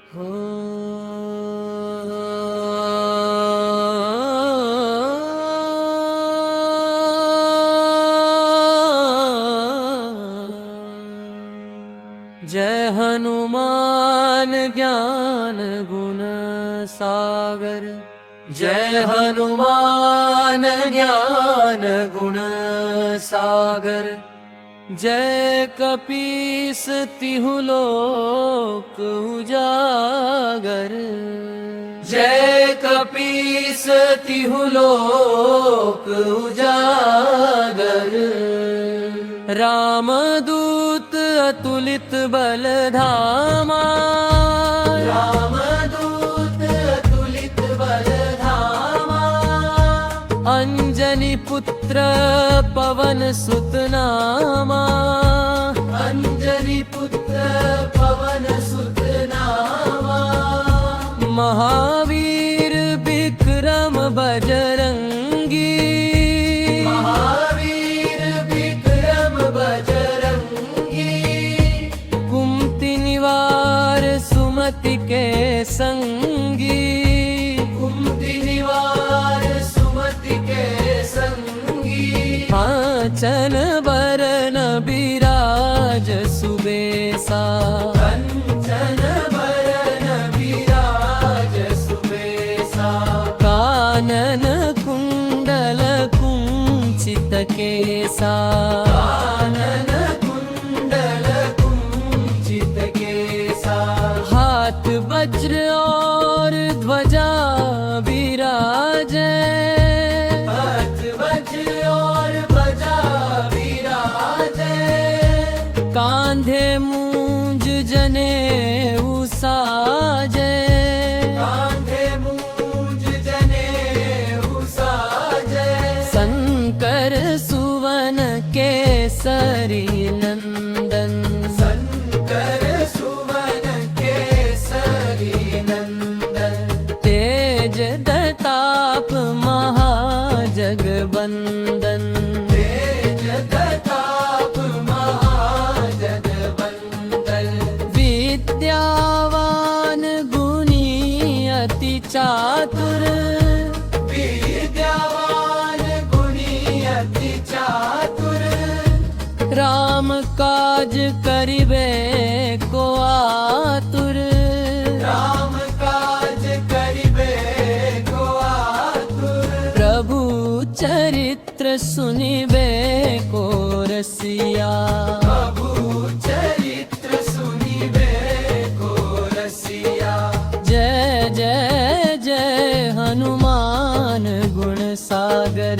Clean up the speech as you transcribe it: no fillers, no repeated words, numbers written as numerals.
जय हनुमान ज्ञान गुण सागर। जय हनुमान ज्ञान गुण सागर। जय कपीस तिहु लोक उजागर। जय कपीस तिहु लोक उजागर। रामदूत अतुलित बल धामा। रामदूत अतुलित बल धामा। अंजनी पुत्र पवन सुत नामा। अंजनी पुत्र पवन सुत नामा। महावीर विक्रम बजरंगी। महावीर विक्रम बजरंगी। कुमति निवार सुमति के संगी। कुमति निवार सुमति के संगी। कांचन बरन बिराज सुबेसा। कंचन बरन बिराज सुबेसा। कानन कुंडल कुंचित केसा। कानन कुंडल कुंचित केसा। हाथ वज्र और ध्वजा विराजे। हाथ वज्र और ध्वजा विराजे। कांधे मूंज जनेऊ साजे। कांधे मूंज जनेऊ साजे। शंकर सुवन केसरी नंदन। शंकर सुवन केसरी नंदन। तेज प्रताप महाजगवंदन। तेज प्रताप महाजगवंदन। विद्यावान गुणी अति चातुर। विद्यावान गुणी अति चातुर। राम काज करिबे को आतुर। राम काज करिबे को आतुर। प्रभु चरित्र सुनिबे को रसिया। प्रभु चरित्र सुनिबे को रसिया। जय जय जय हनुमान गुण सागर।